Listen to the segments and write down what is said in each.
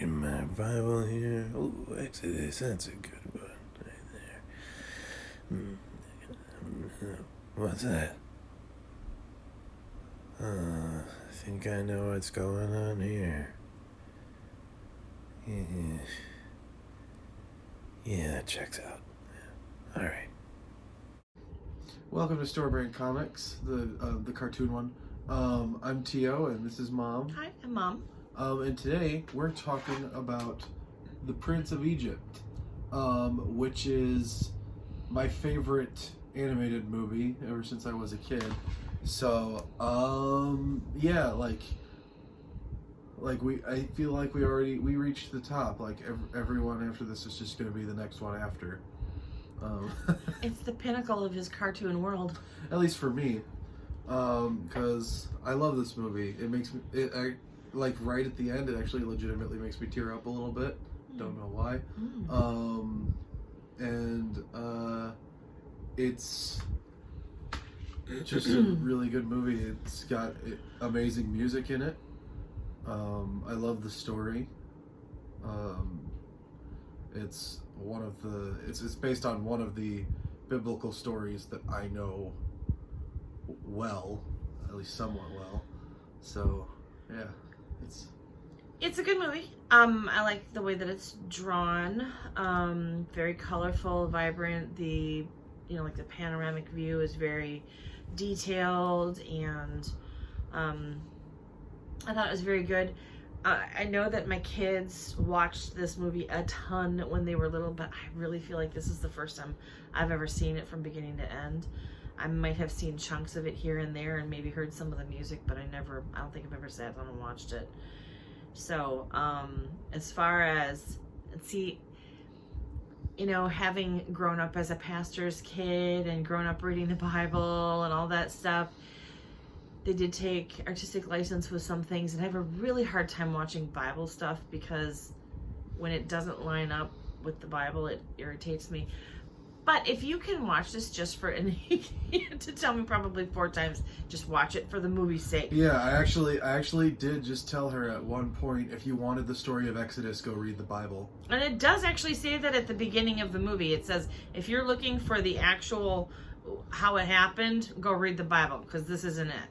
checking my Bible here. Oh, Exodus, that's a good one right there. What's that? I think I know what's going on here. Yeah, that checks out. Alright. Welcome to Store Brand Comics, the cartoon one. I'm Tio, and this is Mom. Hi, I'm Mom. And today we're talking about The Prince of Egypt, which is my favorite animated movie ever since I was a kid. So, yeah, I feel like we reached the top. Like everyone after this is just going to be the next one after. It's the pinnacle of his cartoon world. At least for me, because I love this movie. It makes me, like right at the end, it actually legitimately makes me tear up a little bit. Don't know why. It's just a really good movie. It's got amazing music in it. I love the story. It's based on one of the biblical stories that I know well, at least somewhat well. So, yeah, It's a good movie. I like the way that it's drawn. Very colorful, vibrant. Like the panoramic view is very detailed, and I thought it was very good. I know that my kids watched this movie a ton when they were little, but I really feel like this is the first time I've ever seen it from beginning to end. I might have seen chunks of it here and there and maybe heard some of the music, but I don't think I've ever sat down and watched it. So, as far as, having grown up as a pastor's kid and grown up reading the Bible and all that stuff, they did take artistic license with some things, and I have a really hard time watching Bible stuff because when it doesn't line up with the Bible, it irritates me. But if you can watch this just for, and you had to tell me probably 4 times, just watch it for the movie's sake. Yeah, I actually did just tell her at one point, if you wanted the story of Exodus, go read the Bible. And it does actually say that at the beginning of the movie. It says, if you're looking for the actual, how it happened, go read the Bible, because this isn't it.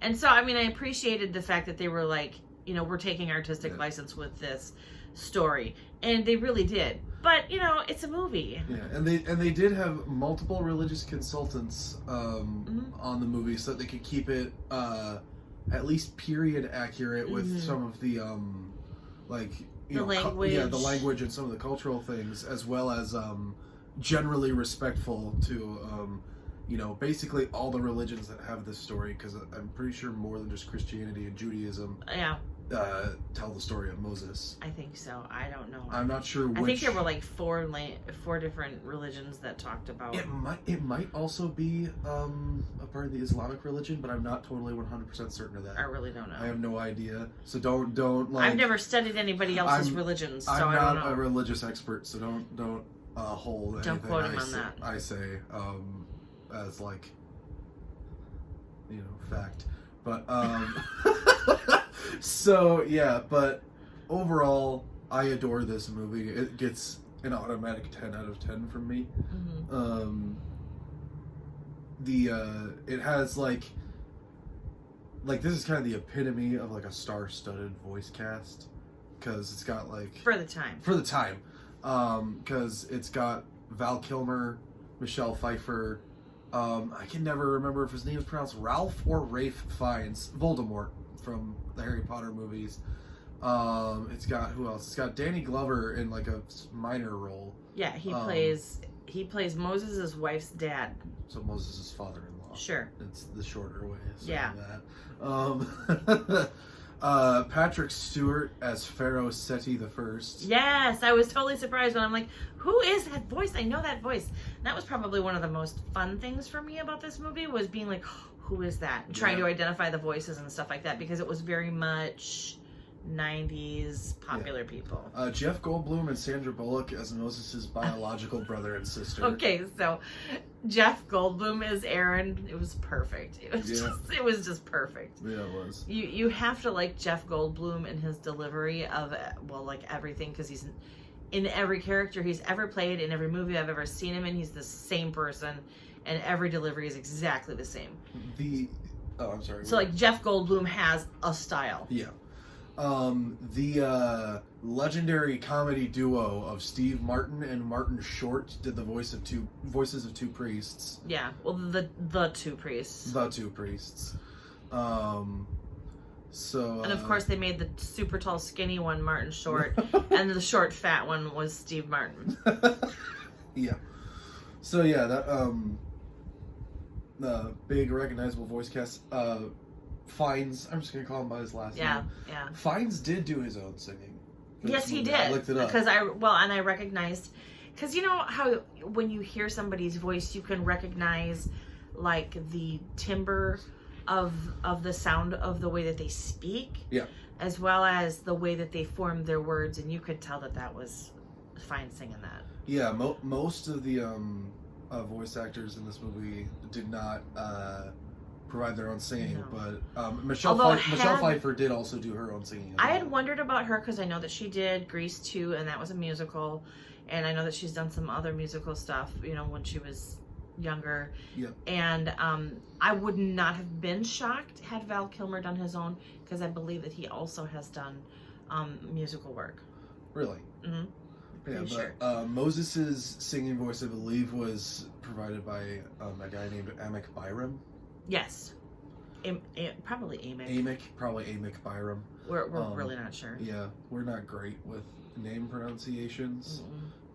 And so, I appreciated the fact that they were like, we're taking artistic license with this story. And they really did. But, it's a movie. Yeah, and they did have multiple religious consultants on the movie so that they could keep it at least period accurate with some of the language. The language and some of the cultural things, as well as generally respectful to basically all the religions that have this story, because I'm pretty sure more than just Christianity and Judaism tell the story of Moses. I think so. I don't know. I'm not sure which. I think there were like four different religions that talked about. It might also be a part of the Islamic religion, but I'm not totally 100% certain of that. I really don't know. I have no idea. So don't like. I've never studied anybody else's religions, so I'm I don't know. not a religious expert, so don't hold anything. Don't quote him on that. I say as fact, but so yeah, but overall I adore this movie. It gets an automatic 10 out of 10 from me. It has like this is kind of the epitome of like a star-studded voice cast, because it's got like for the time because it's got Val Kilmer, Michelle Pfeiffer, I can never remember if his name is pronounced Ralph or Rafe Fiennes, Voldemort from the Harry Potter movies. It's got, who else? It's got Danny Glover in like a minor role. Yeah, he plays Moses' wife's dad. So Moses' father-in-law. Sure. It's the shorter way of saying that. Patrick Stewart as Pharaoh Seti the First. Yes, I was totally surprised when I'm like, who is that voice? I know that voice. And that was probably one of the most fun things for me about this movie, was being like, who is that? And trying to identify the voices and stuff like that, because it was very much 90s popular people. Jeff Goldblum and Sandra Bullock as Moses' biological brother and sister. Okay, so Jeff Goldblum as Aaron, it was perfect. It was just perfect. Yeah, it was. You have to like Jeff Goldblum and his delivery of, well, like everything, because he's in every character he's ever played, in every movie I've ever seen him in, he's the same person, and every delivery is exactly the same. I'm sorry. So like Jeff Goldblum has a style. Yeah. The legendary comedy duo of Steve Martin and Martin Short did the voices of two priests. Yeah, well, the two priests. The two priests. So. And of course, they made the super tall, skinny one Martin Short, and the short, fat one was Steve Martin. Yeah. So yeah, that the big recognizable voice cast. Fiennes, I'm just gonna call him by his last name. Yeah. Fiennes did do his own singing. Yes, he did. I looked it up. Because I recognized, because you know how when you hear somebody's voice, you can recognize like the timbre of the sound of the way that they speak. Yeah. As well as the way that they form their words, and you could tell that was Fiennes singing that. Yeah, most of the voice actors in this movie did not provide their own singing, No. but Michelle Pfeiffer did also do her own singing. I had wondered about her because I know that she did Grease 2, and that was a musical, and I know that she's done some other musical stuff, you know, when she was younger. Yep. And I would not have been shocked had Val Kilmer done his own, because I believe that he also has done musical work. Really? Mm-hmm. Yeah, Pretty but sure. Moses' singing voice, I believe, was provided by a guy named Amick Byram. Yes. Probably Amick. Probably Amick Byram. We're really not sure. Yeah, we're not great with name pronunciations.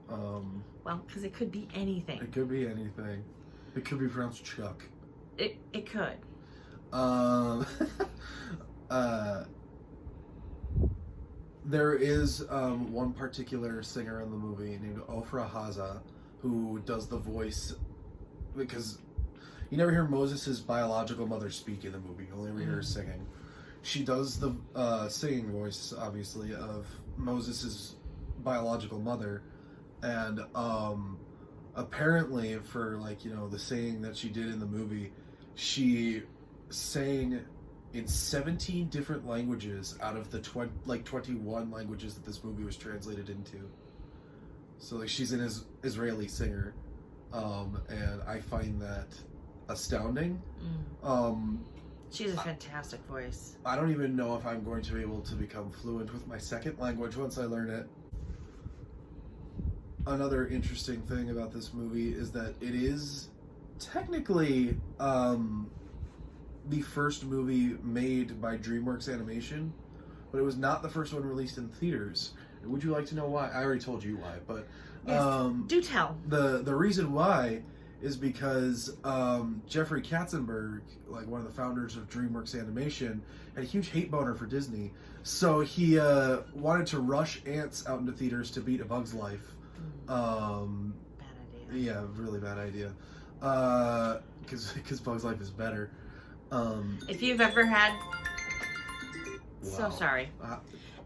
Mm-mm. Well, because it could be anything. It could be anything. It could be pronounced Chuck. It could. There is one particular singer in the movie named Ofra Haza who does the voice, because you never hear Moses' biological mother speak in the movie. You only hear her singing. She does the singing voice, obviously, of Moses' biological mother. And apparently, for, like, you know, the singing that she did in the movie, she sang in 17 different languages out of the 21 languages that this movie was translated into. So, like, she's an Israeli singer. And I find that astounding. She's a fantastic voice. I don't even know if I'm going to be able to become fluent with my second language once I learn it. Another interesting thing about this movie is that it is technically the first movie made by DreamWorks Animation, but it was not the first one released in theaters. Would you like to know why? I already told you why, but Yes, do tell. The reason why is because Jeffrey Katzenberg, like one of the founders of DreamWorks Animation, had a huge hate boner for Disney. So he wanted to rush Ants out into theaters to beat A Bug's Life. Bad idea. Yeah, really bad idea. Because Bug's Life is better. If you've ever had... Wow. So sorry.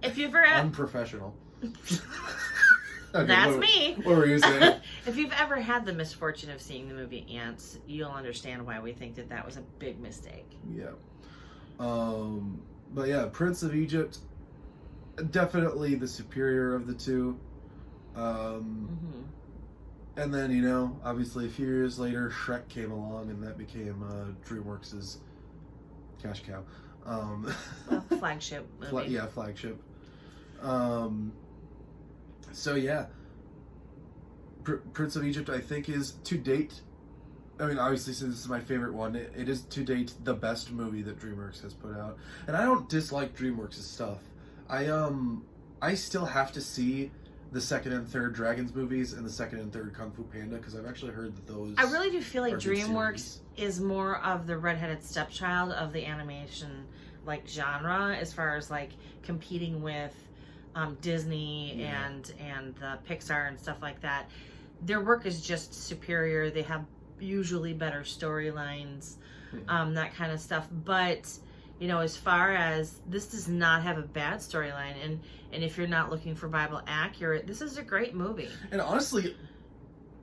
If you've ever had... Unprofessional. Okay, that's me. What were you saying? If you've ever had the misfortune of seeing the movie Ants, you'll understand why we think that was a big mistake. Yeah. But yeah, Prince of Egypt, definitely the superior of the two. And then, you know, obviously a few years later, Shrek came along, and that became DreamWorks' cash cow. Well, flagship movie. Flagship. So yeah, Prince of Egypt, I think, is to date, I mean, obviously, since this is my favorite one, it is to date the best movie that DreamWorks has put out. And I don't dislike DreamWorks' stuff. I still have to see the second and third Dragons movies and the second and third Kung Fu Panda, because I've actually heard that those... I really do feel like are good DreamWorks series. is more of the redheaded stepchild of the animation, like, genre, as far as, like, competing with Disney and the Pixar and stuff like that. Their work is just superior. They have usually better storylines, that kind of stuff. But, you know, as far as this does not have a bad storyline, and if you're not looking for Bible accurate, this is a great movie. And honestly,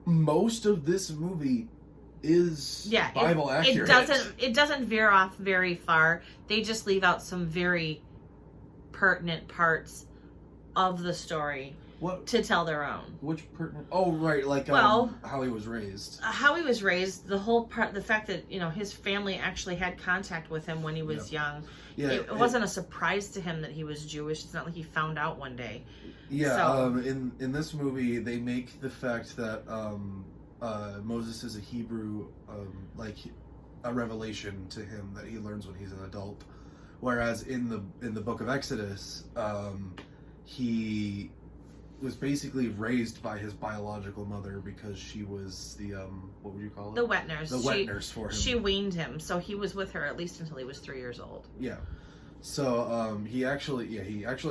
most of this movie is Yeah, Bible accurate. It doesn't veer off very far. They just leave out some very pertinent parts of the story What? to tell their own. Which pertinent? Oh, right, like Well, how he was raised. How he was raised, the whole part, the fact that his family actually had contact with him when he was young. Yeah, it wasn't a surprise to him that he was Jewish. It's not like he found out one day. Yeah, So, in this movie, they make the fact that Moses is a Hebrew, like a revelation to him that he learns when he's an adult. Whereas in the book of Exodus, he was basically raised by his biological mother because she was the what would you call it? the wet nurse. The wet nurse for him. She weaned him, so he was with her at least until he was 3 years old. Yeah. So he actually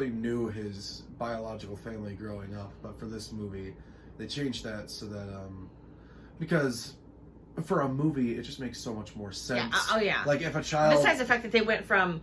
knew his biological family growing up, but for this movie, they changed that so that because for a movie, it just makes so much more sense. Yeah. Oh yeah. Like if a child. Besides the fact that they went from,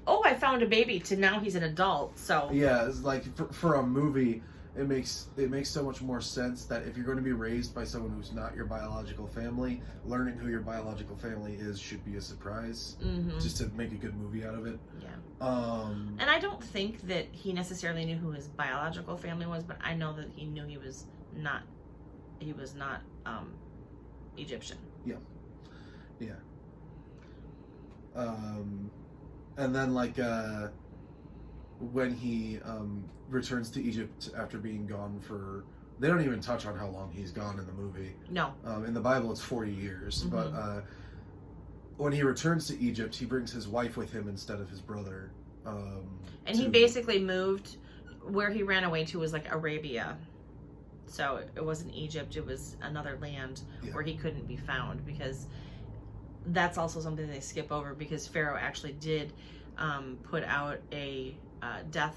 oh, I found a baby, to now he's an adult. So Yeah, it's like for a movie, it makes so much more sense that if you're going to be raised by someone who's not your biological family, learning who your biological family is should be a surprise, just to make a good movie out of it. Yeah. And I don't think that he necessarily knew who his biological family was, but I know that he knew he was not Egyptian. Yeah. And then when he returns to Egypt after being gone for, they don't even touch on how long he's gone in the movie. No. In the Bible, it's 40 years, but when he returns to Egypt, he brings his wife with him instead of his brother. And he basically moved, where he ran away to was like Arabia. So it wasn't Egypt, it was another land where he couldn't be found, because that's also something they skip over, because Pharaoh actually did put out a death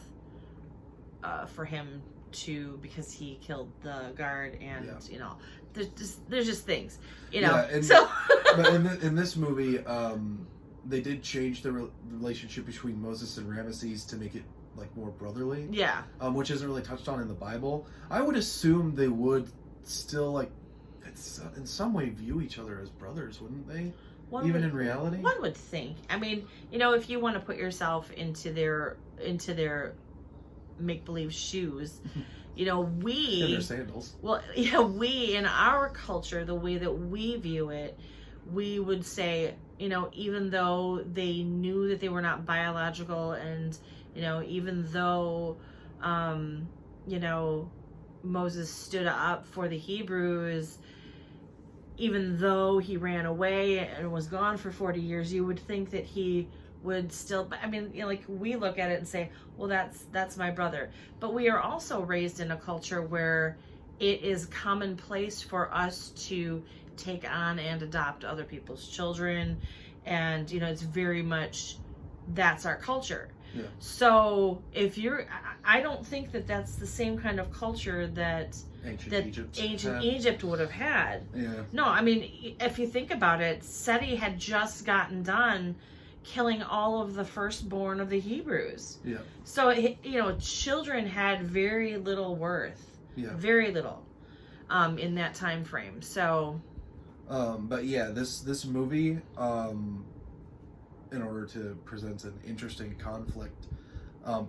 for him because he killed the guard, and there's just things, so but in this movie, they did change the relationship between Moses and Ramesses to make it like more brotherly, which isn't really touched on in the Bible. I would assume they would still in some way view each other as brothers, wouldn't they? Even in reality, one would think. I mean, if you want to put yourself into their make-believe shoes, we in their sandals. Well, yeah, we in our culture, the way that we view it, we would say, even though they knew that they were not biological, and even though Moses stood up for the Hebrews, even though he ran away and was gone for 40 years, you would think that he would still, I mean, we look at it and say, well, that's my brother. But we are also raised in a culture where it is commonplace for us to take on and adopt other people's children. And, it's very much, that's our culture. Yeah. So I don't think that that's the same kind of culture that ancient Egypt would have had. Yeah. No, I mean, if you think about it, Seti had just gotten done killing all of the firstborn of the Hebrews. Yeah. So, children had very little worth. Yeah. Very little in that time frame. So. But yeah, this movie, in order to present an interesting conflict,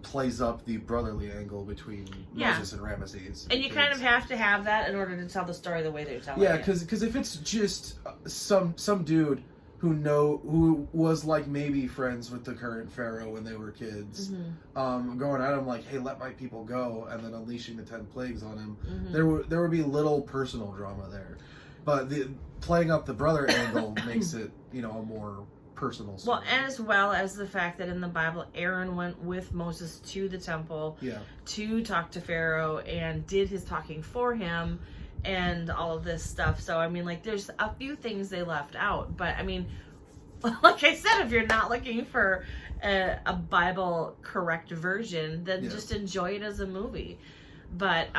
plays up the brotherly angle between Moses and Ramesses. And you kind of have to have that in order to tell the story the way they're telling it. Yeah, because if it's just some dude who was like maybe friends with the current pharaoh when they were kids, going at him like, hey, let my people go, and then unleashing the 10 plagues on him, there would be little personal drama there. But playing up the brother angle makes it, a more personal story. Well as the fact that in the Bible, Aaron went with Moses to the temple to talk to Pharaoh and did his talking for him and all of this stuff. So, I mean, there's a few things they left out. But, I mean, like I said, if you're not looking for a Bible correct version, then just enjoy it as a movie. But,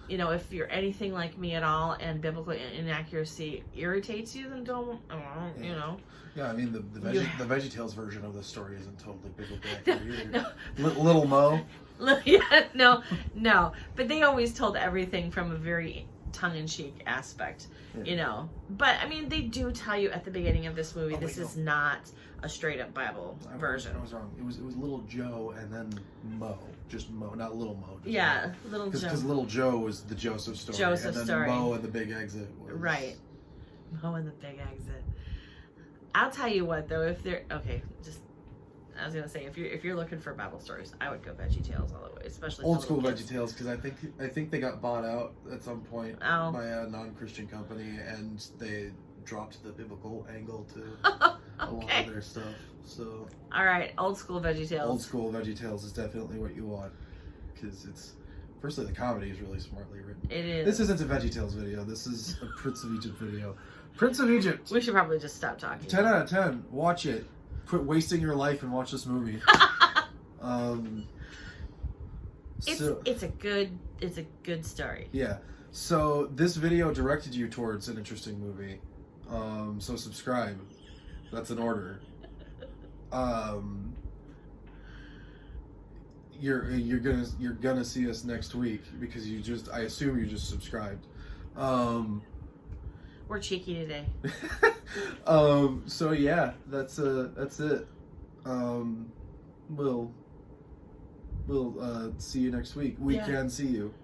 if you're anything like me at all and biblical inaccuracy irritates you, then don't, Yeah, I mean, the VeggieTales version of the story isn't totally biblically accurate either. Little Mo. Yeah, no. But they always told everything from a very tongue-in-cheek aspect, Yeah. you know. But I mean, they do tell you at the beginning of this movie, Oh, this wait, is not a straight-up Bible version. I was wrong. It was Little Joe and then Mo, just Mo, not Little Mo. Just Yeah, Little Joe. Because Little Joe was the Joseph story, Joseph and then story. Mo and the Big Exit was Right. Mo and the Big Exit. I'll tell you what, though, if they're I was gonna say, if you're looking for Bible stories, I would go VeggieTales all the way, especially Old for school little kids. VeggieTales, because I think they got bought out at some point Oh. by a non-Christian company, and they dropped the biblical angle to a lot Okay. of their stuff. So All right, old school VeggieTales. old school VeggieTales is definitely what you want, because it's firstly the comedy is really smartly written. It is. This isn't a VeggieTales video. This is a Prince of Egypt video. Prince of Egypt. We should probably just stop talking. 10 out of 10. Watch it. Quit wasting your life and watch this movie. It's a good story. Yeah. So this video directed you towards an interesting movie. So subscribe. That's an order. You're gonna see us next week because I assume you just subscribed. We're cheeky today. So yeah, that's it. We'll see you next week. We Yeah. can see you.